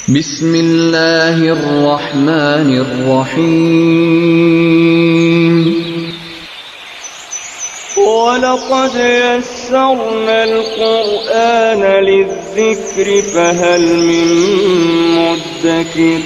بسم اللہ الرحمن الرحیم وَلَقَدْ يَسَّرْنَا الْقُرْآنَ لِلذِّكْرِ فَهَلْ مِن مُّدَّكِرٍ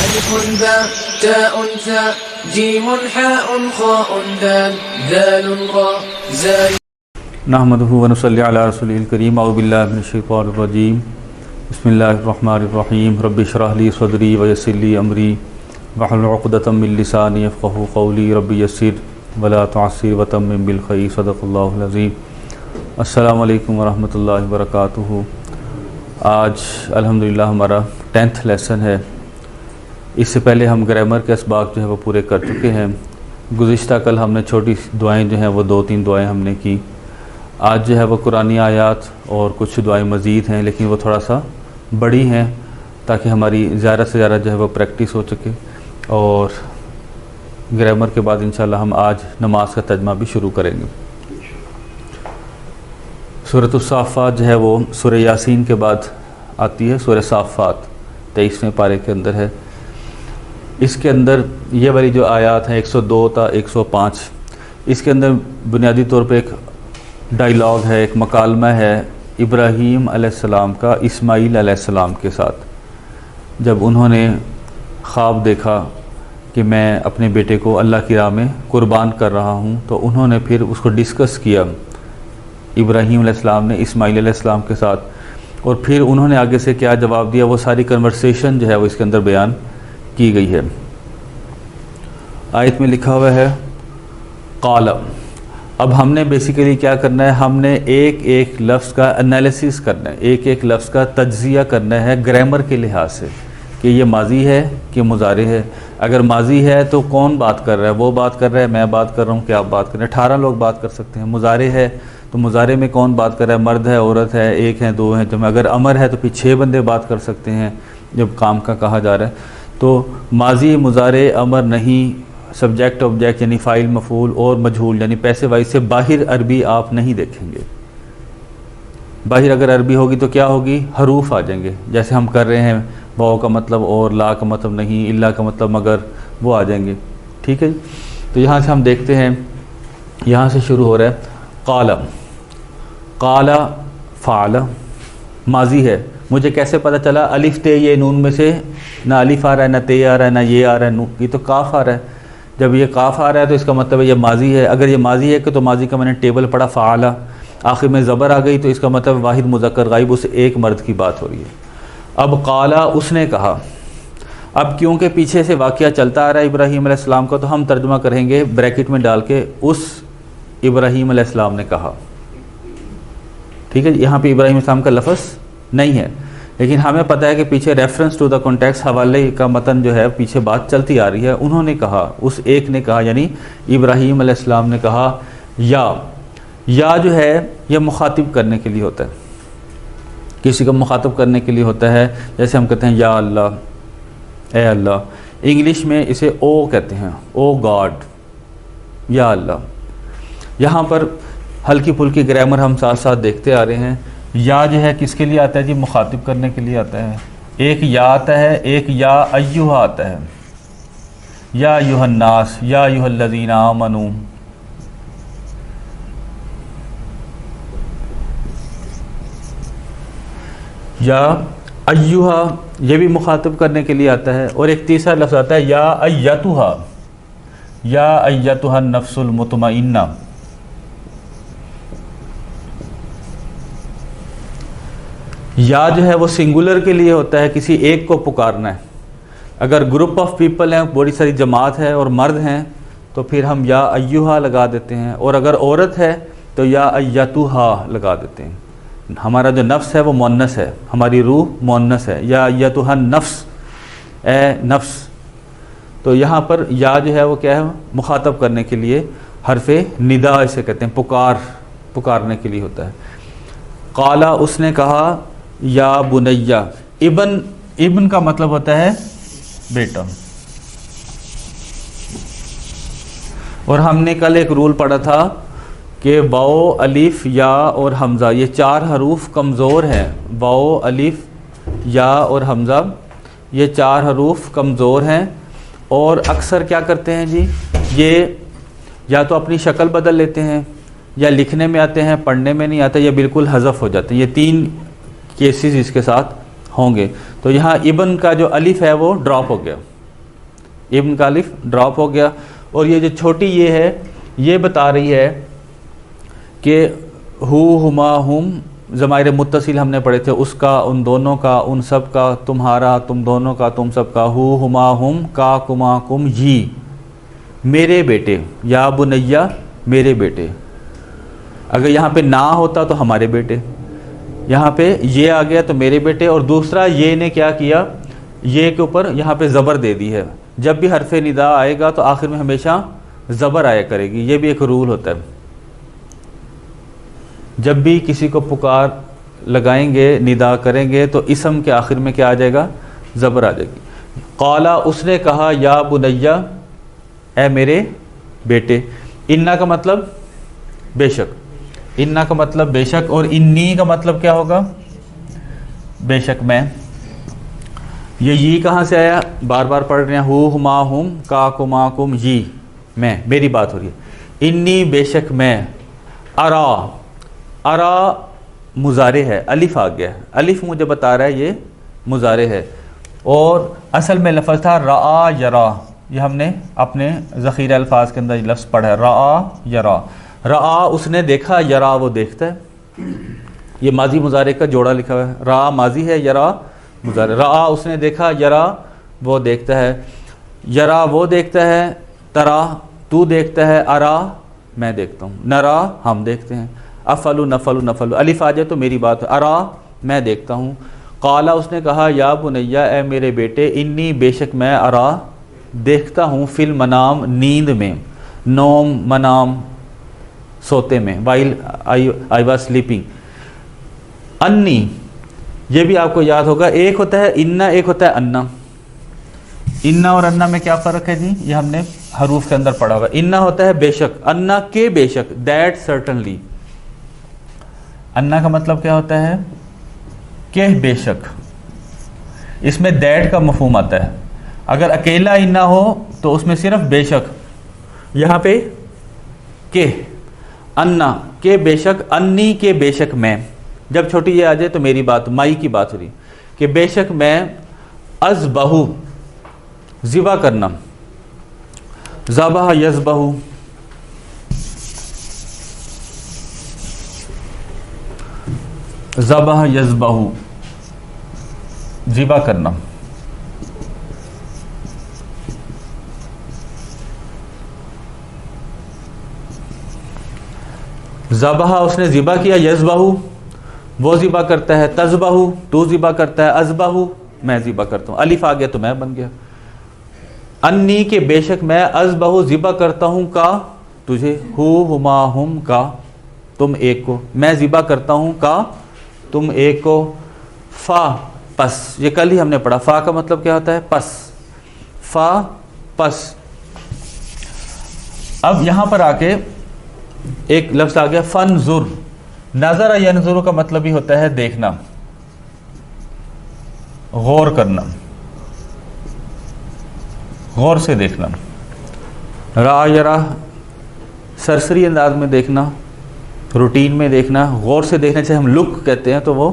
ألف باء تاء ثاء جيم حاء خاء دال ذال راء زاي. نحمده ونصلي على رسوله الكريم. أعوذ بالله من الشيطان الرجيم. بسم الله الرحمن الرحيم. رب اشرح لي صدري ويسر لي أمري واحلل عقدة من لساني يفقهوا قولي. رب يسر ولا تعسر وتمم بالخير. صدق الله العظيم. السلام علیکم ورحمۃ اللہ وبرکاتہ. آج الحمدللہ ہمارا 10th لیسن ہے. اس سے پہلے ہم گرامر کے اسباق جو ہے وہ پورے کر چکے ہیں. گزشتہ کل ہم نے چھوٹی دعائیں جو ہیں وہ 2-3 دعائیں ہم نے کی. آج جو ہے وہ قرآنی آیات اور کچھ دعائیں مزید ہیں، لیکن وہ تھوڑا سا بڑی ہیں تاکہ ہماری زیادہ سے زیادہ جو ہے وہ پریکٹس ہو سکے. اور گرامر کے بعد انشاءاللہ ہم آج نماز کا ترجمہ بھی شروع کریں گے. سورۃ الصافات جو ہے وہ سورہ یاسین کے بعد آتی ہے. سورہ صافات 23ویں پارے کے اندر ہے. اس کے اندر یہ والی جو آیات ہیں 102 تا 105، اس کے اندر بنیادی طور پہ ایک ڈائیلاگ ہے، ایک مکالمہ ہے ابراہیم علیہ السلام کا اسماعیل علیہ السلام کے ساتھ. جب انہوں نے خواب دیکھا کہ میں اپنے بیٹے کو اللہ کی راہ میں قربان کر رہا ہوں، تو انہوں نے پھر اس کو ڈسکس کیا ابراہیم علیہ السلام نے اسماعیل علیہ السلام کے ساتھ، اور پھر انہوں نے آگے سے کیا جواب دیا وہ ساری کنورسیشن جو ہے وہ اس کے اندر بیان کی گئی ہے. آیت میں لکھا ہوا ہے قال. اب ہم نے بیسیکلی کیا کرنا ہے، ہم نے ایک ایک لفظ کا انالیسس کرنا ہے، ایک ایک لفظ کا تجزیہ کرنا ہے گرامر کے لحاظ سے کہ یہ ماضی ہے کہ مضارع ہے. اگر ماضی ہے تو کون بات کر رہا ہے، وہ بات کر رہا ہے، میں بات کر رہا ہوں کہ آپ بات کر رہے ہیں، 18 لوگ بات کر سکتے ہیں. مضارع ہے تو مضارع میں کون بات کر رہا ہے، مرد ہے، عورت ہے، ایک ہے، دو ہیں. جب اگر امر ہے تو پھر 6 بندے بات کر سکتے ہیں جب کام کا کہا جا رہا ہے. تو ماضی، مضارع، امر نہیں، سبجیکٹ آبجیکٹ یعنی فاعل مفعول اور مجہول یعنی پیسے وائز سے باہر عربی آپ نہیں دیکھیں گے. باہر اگر عربی ہوگی تو کیا ہوگی، حروف آ جائیں گے جیسے ہم کر رہے ہیں، واو کا مطلب اور، لا کا مطلب نہیں، الا کا مطلب مگر، وہ آ جائیں گے. ٹھیک ہے جی. تو یہاں سے ہم دیکھتے ہیں، یہاں سے شروع ہو رہا ہے قال. قال فعل ماضی ہے. مجھے کیسے پتہ چلا، الف تے یہ نون میں سے نہ الف آ رہا ہے، نہ تے آ رہا ہے، نہ یہ آ رہا ہے، یہ تو کاف آ رہا ہے. جب یہ کاف آ رہا ہے تو اس کا مطلب ہے یہ ماضی ہے. اگر یہ ماضی ہے کہ تو ماضی کا میں نے ٹیبل پڑھا فعل، آخر میں زبر آ گئی تو اس کا مطلب واحد مذکر غائب، اس ایک مرد کی بات ہو رہی ہے. اب قال اس نے کہا. اب کیونکہ پیچھے سے واقعہ چلتا آ رہا ہے ابراہیم علیہ السلام کا، تو ہم ترجمہ کریں گے بریکٹ میں ڈال کے اس ابراہیم علیہ السلام نے کہا. ٹھیک ہے. یہاں پہ ابراہیم علیہ السلام کا لفظ نہیں ہے، لیکن ہمیں پتہ ہے کہ پیچھے ریفرنس ٹو دا کانٹیکسٹ، حوالے کا متن جو ہے پیچھے بات چلتی آ رہی ہے. انہوں نے کہا، اس ایک نے کہا یعنی ابراہیم علیہ السلام نے کہا. یا جو ہے یہ مخاطب کرنے کے لیے ہوتا ہے، کسی کو مخاطب کرنے کے لیے ہوتا ہے. جیسے ہم کہتے ہیں یا اللہ، اے اللہ. انگلش میں اسے او کہتے ہیں، او گاڈ، یا اللہ. یہاں پر ہلکی پھلکی گرامر ہم ساتھ ساتھ دیکھتے آ رہے ہیں. یا جو ہے کس کے لیے آتا ہے جی، مخاطب کرنے کے لیے آتا ہے. ایک یا آتا ہے، ایک یا ایھا آتا ہے. یا ایھا الناس، یا ایھا الذین آمنوا. یا ایھا یہ بھی مخاطب کرنے کے لیے آتا ہے. اور ایک تیسرا لفظ آتا ہے یا ایتھا، یا ایتھا النفس المطمئنہ. یا جو ہے وہ سنگولر کے لیے ہوتا ہے، کسی ایک کو پکارنا ہے. اگر گروپ آف پیپل ہیں، بڑی ساری جماعت ہے اور مرد ہیں تو پھر ہم یا ایھا لگا دیتے ہیں. اور اگر عورت ہے تو یا ایتھا لگا دیتے ہیں. ہمارا جو نفس ہے وہ مؤنث ہے، ہماری روح مؤنث ہے. یا ایتھا النفس، اے نفس. تو یہاں پر یا جو ہے وہ کیا ہے، مخاطب کرنے کے لیے حرف ندا اسے کہتے ہیں، پکارنے کے لیے ہوتا ہے. قال اس نے کہا یا بنیا. ابن کا مطلب ہوتا ہے بیٹا. اور ہم نے کل ایک رول پڑھا تھا کہ واو، الف، یا اور حمزہ یہ 4 حروف کمزور ہیں. واو، الف، یا اور حمزہ یہ 4 حروف کمزور ہیں، اور اکثر کیا کرتے ہیں جی، یہ یا تو اپنی شکل بدل لیتے ہیں، یا لکھنے میں آتے ہیں پڑھنے میں نہیں آتے، یا بالکل حذف ہو جاتے ہیں. یہ 3 کیسز اس کے ساتھ ہوں گے. تو یہاں ابن کا جو الف ہے وہ ڈراپ ہو گیا، ابن کا الف ڈراپ ہو گیا. اور یہ جو چھوٹی یہ ہے یہ بتا رہی ہے کہ ہو، ہما، ہم ضمائر متصل ہم نے پڑھے تھے، اس کا، ان دونوں کا، ان سب کا، تمہارا، تم دونوں کا، تم سب کا، ہو، ہما، ہم، کا، کما، کم، یہ میرے بیٹے، یا بنیا میرے بیٹے. اگر یہاں پہ نہ ہوتا تو ہمارے بیٹے، یہاں پہ یہ آ گیا تو میرے بیٹے. اور دوسرا یہ نے کیا کیا، یہ کے اوپر یہاں پہ زبر دے دی ہے. جب بھی حرف ندا آئے گا تو آخر میں ہمیشہ زبر آیا کرے گی. یہ بھی ایک رول ہوتا ہے، جب بھی کسی کو پکار لگائیں گے، ندا کریں گے تو اسم کے آخر میں کیا آ جائے گا، زبر آ جائے گی. قالا اس نے کہا، یا بنیا اے میرے بیٹے. انا کا مطلب بے شک، انا کا مطلب بے شک، اور انی کا مطلب کیا ہوگا، بے شک میں. یہ کہاں سے آیا، بار بار پڑھ رہے ہیں، ہو، ہما، ہم، کا، کما، کم، یہ میں، میری بات ہو رہی ہے. انی بے شک میں، ارا، ارا مضارع ہے، الف آ گیا ہے، الف مجھے بتا رہا ہے یہ مضارع ہے. اور اصل میں لفظ تھا رآ یرا، یہ ہم نے اپنے ذخیرہ الفاظ کے اندر یہ لفظ پڑھا ہے، رآ یرا. رآ اس نے دیکھا، یرا وہ دیکھتا ہے. یہ ماضی مضارع کا جوڑا لکھا ہوا ہے، رآ ماضی ہے، یرا مضارع. رآ اس نے دیکھا، یرا وہ دیکھتا ہے. یرا وہ دیکھتا ہے، ترا تو دیکھتا ہے، ارا میں دیکھتا ہوں، نرا ہم دیکھتے ہیں. افلو نفلو نفلو الف آ جائے تو میری بات ہے، ارا میں دیکھتا ہوں. قالا اس نے کہا، یا بنیا اے میرے بیٹے، انی بے شک میں، ارا دیکھتا ہوں، فی المنام نیند میں، نوم منام سوتے میں، وائل آئی واز سلیپنگ. انی یہ بھی آپ کو یاد ہوگا، ایک ہوتا ہے انا، ایک ہوتا ہے انا. انا اور انا میں کیا فرق ہے جی، یہ ہم نے حروف کے اندر پڑھا ہوگا. انا ہوتا ہے بے شک، انا کے بے شک، دیٹ سرٹنلی. انا کا مطلب کیا ہوتا ہے، کہ بے شک. اس میں دیٹ کا مفہوم آتا ہے. اگر اکیلا انا ہو تو اس میں صرف بے شک، یہاں پہ کہ انا کے بے شک، انی کے بے شک میں. جب چھوٹی یہ آ جائے تو میری بات، مائی کی بات ہو رہی کہ بے شک میں، اذبح ذبح کرنا، ذبح یذبح، ذبح یذبح ذبح کرنا. ذبح اس نے ذبح کیا، یذبح وہ ذبح کرتا ہے، تذبح تو ذبح کرتا ہے، اذبح میں ذبح کرتا ہوں. الف آ گیا تو میں بن گیا. انی کے بے شک میں، اذبح ذبح کرتا ہوں، کا تجھے، ہو، ہما، ہم، کا تم ایک کو، میں ذبح کرتا ہوں، کا تم ایک کو. فا پس، یہ کل ہی ہم نے پڑھا، فا کا مطلب کیا ہوتا ہے، پس. فا پس. اب یہاں پر آ کے ایک لفظ آ گیا، فنظر. نظر ینظر کا مطلب ہی ہوتا ہے دیکھنا، غور کرنا، غور سے دیکھنا. را یرا سرسری انداز میں دیکھنا، روٹین میں دیکھنا، غور سے دیکھنے سے ہم لک کہتے ہیں، تو وہ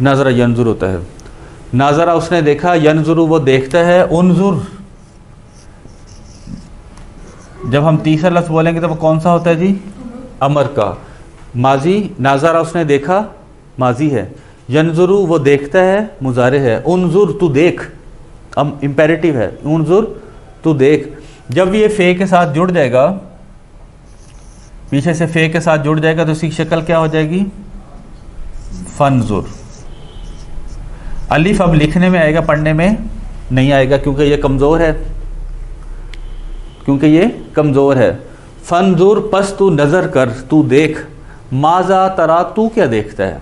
نظر ینظر ہوتا ہے. نظرہ اس نے دیکھا، ینظر وہ دیکھتا ہے، انظر جب ہم تیسرا لفظ بولیں گے تو وہ کون سا ہوتا ہے جی، امر کا. ماضی، نظرہ اس نے دیکھا ماضی ہے، ینظر وہ دیکھتا ہے مضارع ہے. انظر تو دیکھ امپیریٹیو ہے، انظر تو دیکھ. جب یہ فے کے ساتھ جڑ جائے گا، پیچھے سے فے کے ساتھ جڑ جائے گا تو اس کی شکل کیا ہو جائے گی، فنظر. الف اب لکھنے میں آئے گا، پڑھنے میں نہیں آئے گا کیونکہ یہ کمزور ہے، کیونکہ یہ کمزور ہے. فنظر پس تو نظر کر، تو دیکھ. ماذا ترا تو کیا دیکھتا ہے.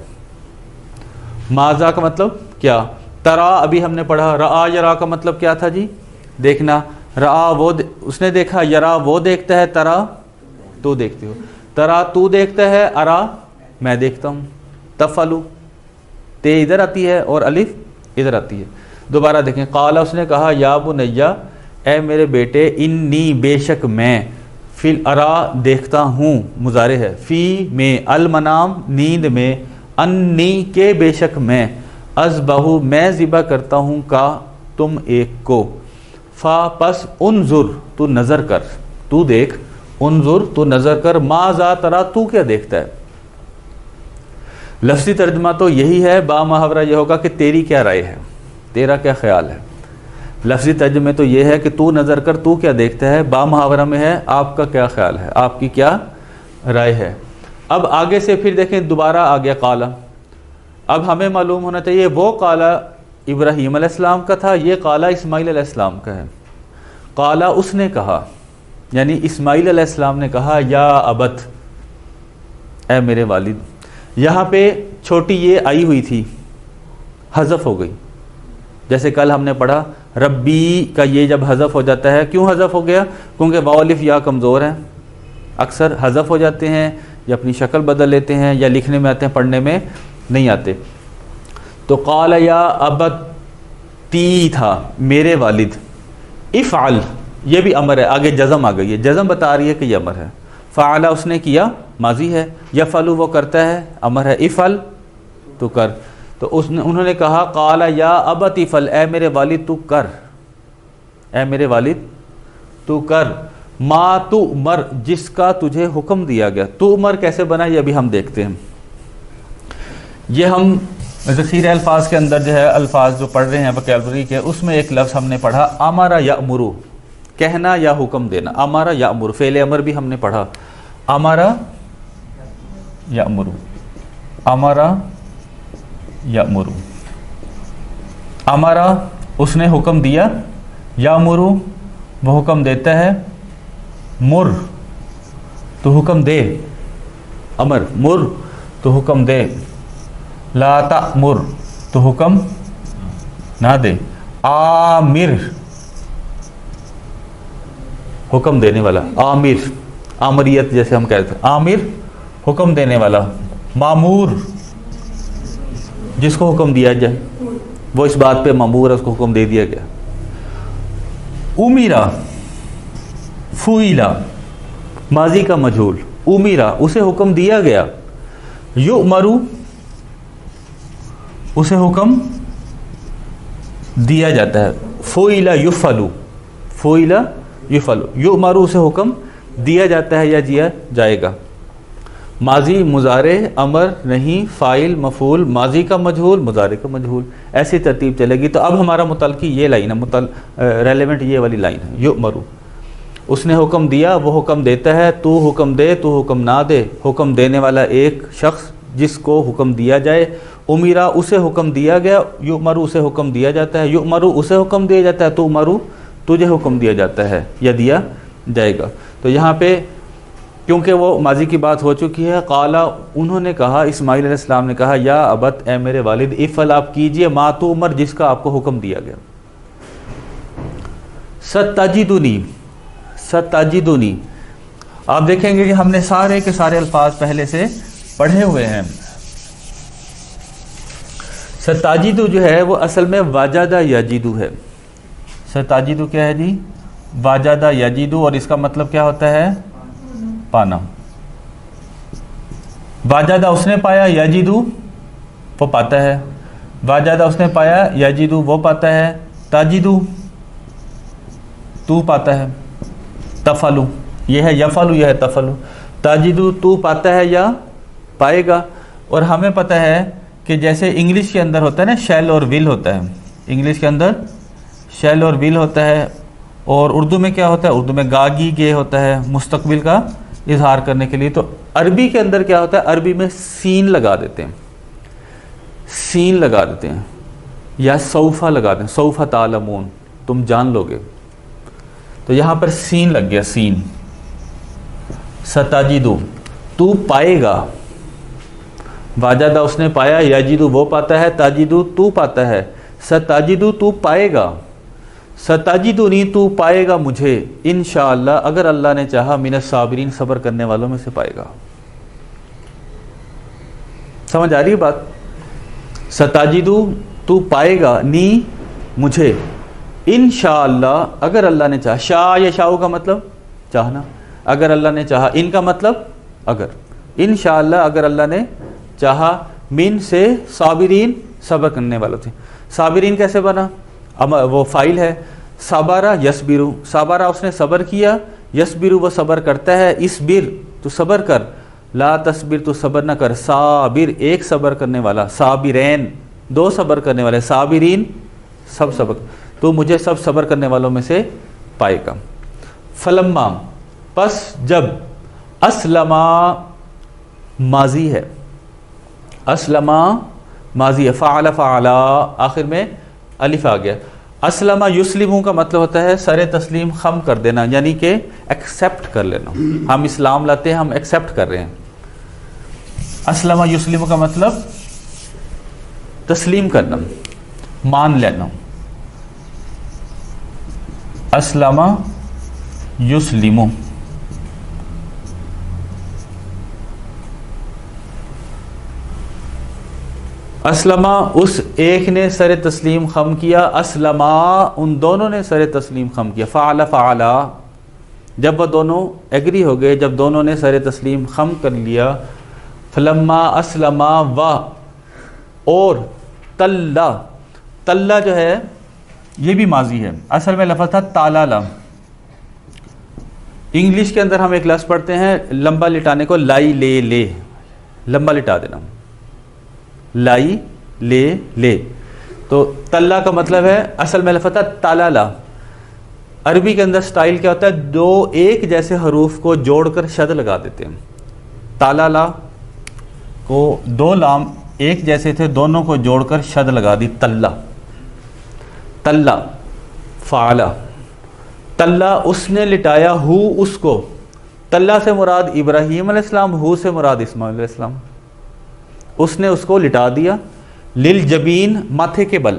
ماذا کا مطلب کیا، ترا ابھی ہم نے پڑھا. رآ یرا کا مطلب کیا تھا جی، دیکھنا. رآ وہ اس نے دیکھا، یرا وہ دیکھتا ہے، ترا تو دیکھتے ہو، ترا تو دیکھتا ہے، ارا میں دیکھتا ہوں، تفعلو تے ادھر آتی ہے اور الف ادھر آتی ہے. دوبارہ دیکھیں، قال اس نے کہا، یا بنیا اے میرے بیٹے، انی بے شک میں، فی الارا دیکھتا ہوں، مضارع ہے، فی میں، المنام نیند میں، انی کے بے شک میں، اذبح میں ذبح کرتا ہوں، کا تم ایک کو، فا پس انظر تو نظر کر، تو دیکھ، انظر تو نظر کر، ماذا ترا تو کیا دیکھتا ہے. لفظی ترجمہ تو یہی ہے، با محاورہ یہ ہوگا کہ تیری کیا رائے ہے، تیرا کیا خیال ہے. لفظی ترجمے تو یہ ہے کہ تو نظر کر، تو کیا دیکھتا ہے. با محاورہ میں ہے آپ کا کیا خیال ہے، آپ کی کیا رائے ہے. اب آگے سے پھر دیکھیں دوبارہ آ گیا قالا. اب ہمیں معلوم ہونا چاہیے وہ قالا ابراہیم علیہ السلام کا تھا، یہ قالا اسماعیل علیہ السلام کا ہے. قالا اس نے کہا، یعنی اسماعیل علیہ السلام نے کہا، یا ابت اے میرے والد. یہاں پہ چھوٹی یہ آئی ہوئی تھی، حذف ہو گئی. جیسے کل ہم نے پڑھا ربی کا یہ جب حذف ہو جاتا ہے، کیوں حذف ہو گیا؟ کیونکہ واو الف یا کمزور ہیں، اکثر حذف ہو جاتے ہیں یا اپنی شکل بدل لیتے ہیں یا لکھنے میں آتے ہیں پڑھنے میں نہیں آتے. تو قال یا ابتی تھا میرے والد، افعل یہ بھی امر ہے، آگے جزم آ گئی ہے، جزم بتا رہی ہے کہ یہ امر ہے. فعل اس نے کیا، ماضی ہے. یفعل وہ کرتا ہے، امر ہے. افعل تو کر. تو انہوں نے کہا قال یا ابت افعل اے میرے والد تو کر، اے میرے والد تو کر، ما تو مر جس کا تجھے حکم دیا گیا. تو مر کیسے بنا یہ ابھی ہم دیکھتے ہیں. یہ ہم ذخیرہ الفاظ کے اندر جو ہے الفاظ جو پڑھ رہے ہیں وکیبلری کے، اس میں ایک لفظ ہم نے پڑھا امر یامر، کہنا یا حکم دینا. امر یامر فعل امر بھی ہم نے پڑھا، امر یامر، امر یامر، امر اس نے حکم دیا، یامر وہ حکم دیتا ہے، مر تو حکم دے، امر مر تو حکم دے، لا تأمر تو حکم نہ دے، آمر حکم دینے والا، آمر آمریت جیسے ہم کہتے ہیں، آمر حکم دینے والا، مامور جس کو حکم دیا جائے، وہ اس بات پہ مامور ہے، اس کو حکم دے دیا گیا. امیرا فوئلا ماضی کا مجہول، امیرا اسے حکم دیا گیا، یؤمرو اسے حکم دیا جاتا ہے، فوئلا یفعلو، فوئلا یفعلو، یؤمرو اسے حکم دیا جاتا ہے یا دیا جائے گا. ماضی مضارع امر نہیں، فاعل مفعول، ماضی کا مجہول مضارع کا مجہول، ایسی ترتیب چلے گی. تو اب ہمارا متعلقی یہ لائن ہے، ریلیونٹ یہ والی لائن ہے، یؤمرو اس نے حکم دیا، وہ حکم دیتا ہے، تو حکم دے تو حکم نہ دے، حکم دینے والا ایک شخص جس کو حکم دیا جائے. امیرا اسے حکم دیا گیا، یؤمرو اسے حکم دیا جاتا ہے، یؤمرو اسے حکم دیا جاتا ہے، تؤمرو تجھے حکم دیا جاتا ہے یا دیا جائے گا. تو یہاں پہ کیونکہ وہ ماضی کی بات ہو چکی ہے، قالا انہوں نے کہا، اسماعیل علیہ السلام نے کہا، یا ابت اے میرے والد، افعل آپ کیجئے، ما تؤمر جس کا آپ کو حکم دیا گیا. ستجدنی، ستجدنی آپ دیکھیں گے کہ ہم نے سارے کے سارے الفاظ پہلے سے پڑھے ہوئے ہیں. ستاجدو جو ہے وہ اصل میں واجدہ یجدو ہے. ستاجدو کیا ہے جی؟ واجدہ یجدو، اور اس کا مطلب کیا ہوتا ہے؟ پانا. واجدہ اس نے پایا، یجدو وہ پاتا ہے، واجدہ اس نے پایا، یجدو وہ پاتا ہے، تاجدو تو پاتا ہے، تفعلو یہ ہے یفعلو، یہ ہے تفعلو. تاجدو تو پاتا ہے یا پائے گا. اور ہمیں پتہ ہے کہ جیسے انگلش کے اندر ہوتا ہے نا شیل اور ول ہوتا ہے، انگلش کے اندر شیل اور ول ہوتا ہے، اور اردو میں کیا ہوتا ہے؟ اردو میں گاگی گے ہوتا ہے مستقبل کا اظہار کرنے کے لیے. تو عربی کے اندر کیا ہوتا ہے؟ عربی میں سین لگا دیتے ہیں، سین لگا دیتے ہیں یا سوفا لگا دیں، سوفا تعلمون تم جان لو گے. تو یہاں پر سین لگ گیا، سین. ستاجدو تو پائے گا، واجدہ اس نے پایا، یجدو وہ پاتا ہے، تاجدو تو پاتا ہے، ستاجدو تو پائے گا. ستجدنی تو پائے گا مجھے انشاءاللہ اگر اللہ نے چاہا من الصابرین صبر کرنے والوں میں سے پائے گا. سمجھ آ رہی ہے بات؟ ستجدو تو پائے گا نی مجھے انشاءاللہ اگر اللہ نے چاہا. شاء یا شاء کا مطلب چاہنا, اگر اللہ نے چاہا. ان کا مطلب اگر. انشاءاللہ اگر اللہ نے چاہا. من سے صابرین صبر کرنے والوں تھے. صابرین کیسے بنا؟ وہ فائل ہے. صبرا یصبرو, صبرا اس نے صبر کیا, یصبرو وہ صبر کرتا ہے. اسبر تو صبر کر, لا تصبر تو صبر نہ کر. صابر ایک صبر کرنے والا, صابرین دو صبر کرنے والے, صابرین سب صبر. تو مجھے سب صبر کرنے والوں میں سے پائے گا. فلما پس جب, اسلما ماضی ہے, اسلما ماضی ہے, فعل فعلا آخر میں الف آ گیا. اسلم یسلموں کا مطلب ہوتا ہے سر تسلیم خم کر دینا, یعنی کہ ایکسیپٹ کر لینا. ہم اسلام لاتے ہیں, ہم ایکسیپٹ کر رہے ہیں. اسلم یسلموں کا مطلب تسلیم کرنا, مان لینا. اسلم یسلم, اسلمہ اس ایک نے سر تسلیم خم کیا, اسلما ان دونوں نے سر تسلیم خم کیا. فعل فعلا جب وہ دونوں ایگری ہو گئے, جب دونوں نے سر تسلیم خم کر لیا. فلما اسلما و اور تلا, تلا جو ہے یہ بھی ماضی ہے, اصل میں لفظ تھا تالالا. انگلش کے اندر ہم ایک لفظ پڑھتے ہیں لمبا لٹانے کو, لائی لے لے, لمبا لٹا دینا, لائی لے لے. تو تلا کا مطلب ہے اصل میں لفظ تھا تالالا. عربی کے اندر سٹائل کیا ہوتا ہے, دو ایک جیسے حروف کو جوڑ کر شد لگا دیتے ہیں. تالالا کو دو لام ایک جیسے تھے, دونوں کو جوڑ کر شد لگا دی, تلا. تلا فعلا, تلا اس نے لٹایا, ہو اس کو. تلا سے مراد ابراہیم علیہ السلام, ہو سے مراد اسماعیل علیہ السلام. اس نے اس کو لٹا دیا. للجبین ماتھے کے بل,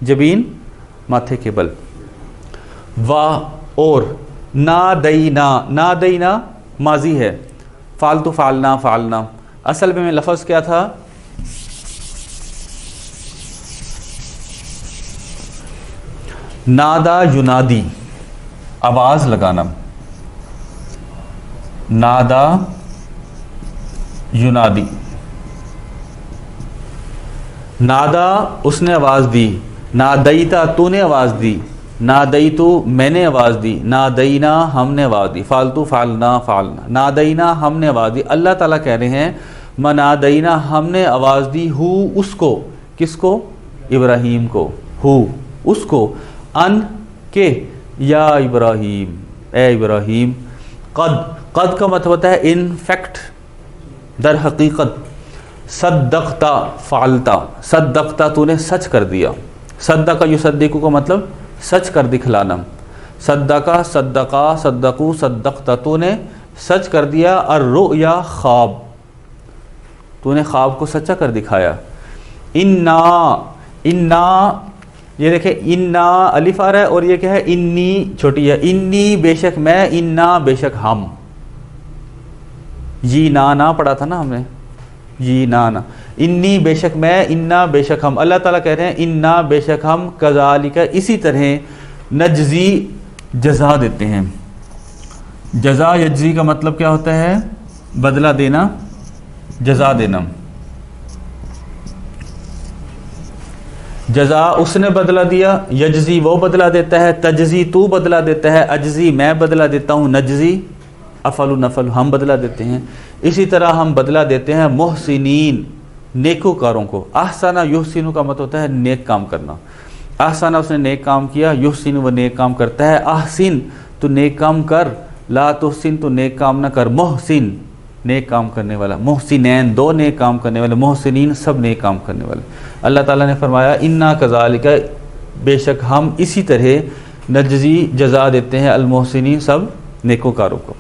جبین ماتھے کے بل. وا اور نادینا, نادینا ماضی ہے, فالتو فعلنا فعلنا. اصل میں لفظ کیا تھا, نادا ینادی آواز لگانا, نادا ینادی. نادا اس نے آواز دی, نادیتا تو نے آواز دی, نادیتو میں نے آواز دی, نادینا ہم نے آواز دی. فالتو فعلنا فعلنا, نادینا ہم نے آواز دی. اللہ تعالیٰ کہہ رہے ہیں منادینا ہم نے آواز دی, ہو اس کو, کس کو, ابراہیم کو, ہو اس کو, ان کے, یا ابراہیم اے ابراہیم. قد, قد کا مطلب ہوتا ہے ان فیکٹ, در حقیقت. صدقتا فعلتا, صدقتا تو نے سچ کر دیا. صدقہ یصدقو کا مطلب سچ کر دکھلانا. صدقہ صدقا صدقو صدقتا تو نے سچ کر دیا. الرؤیا خواب, تو نے خواب کو سچا کر دکھایا. انا, انا یہ دیکھیں انا الف آ رہا ہے, اور یہ کیا ہے, انی چھوٹی ہے. انی بے شک میں, انا بے شک ہم. جی نا پڑھا تھا نا ہم نے, جی نا. انی بے شک میں, انا بے شک ہم. اللہ تعالیٰ کہہ رہے ہیں انا بے شک ہم, کذالک اسی طرح, نجزی جزا دیتے ہیں. جزا یجزی کا مطلب کیا ہوتا ہے, بدلہ دینا, جزا دینا. جزا اس نے بدلہ دیا, یجزی وہ بدلہ دیتا ہے, تجزی تو بدلہ دیتا ہے, اجزی میں بدلہ دیتا ہوں, نجزی افعل نفل ہم بدلہ دیتے ہیں. اسی طرح ہم بدلہ دیتے ہیں محسنین نیکوکاروں کو. احسن یحسن کا مطلب ہوتا ہے نیک کام کرنا. احسن اس نے نیک کام کیا, یحسن وہ نیک کام کرتا ہے. احسن تو نیک کام کر, لا تحسن تو نیک کام نہ کر. محسن نیک کام کرنے والا, محسنین دو نیک کام کرنے والے, محسنین سب نیک کام کرنے والے. اللہ تعالیٰ نے فرمایا انا کذالک بے شک ہم اسی طرح نجزی جزا دیتے ہیں المحسنین سب نیکوکاروں کو.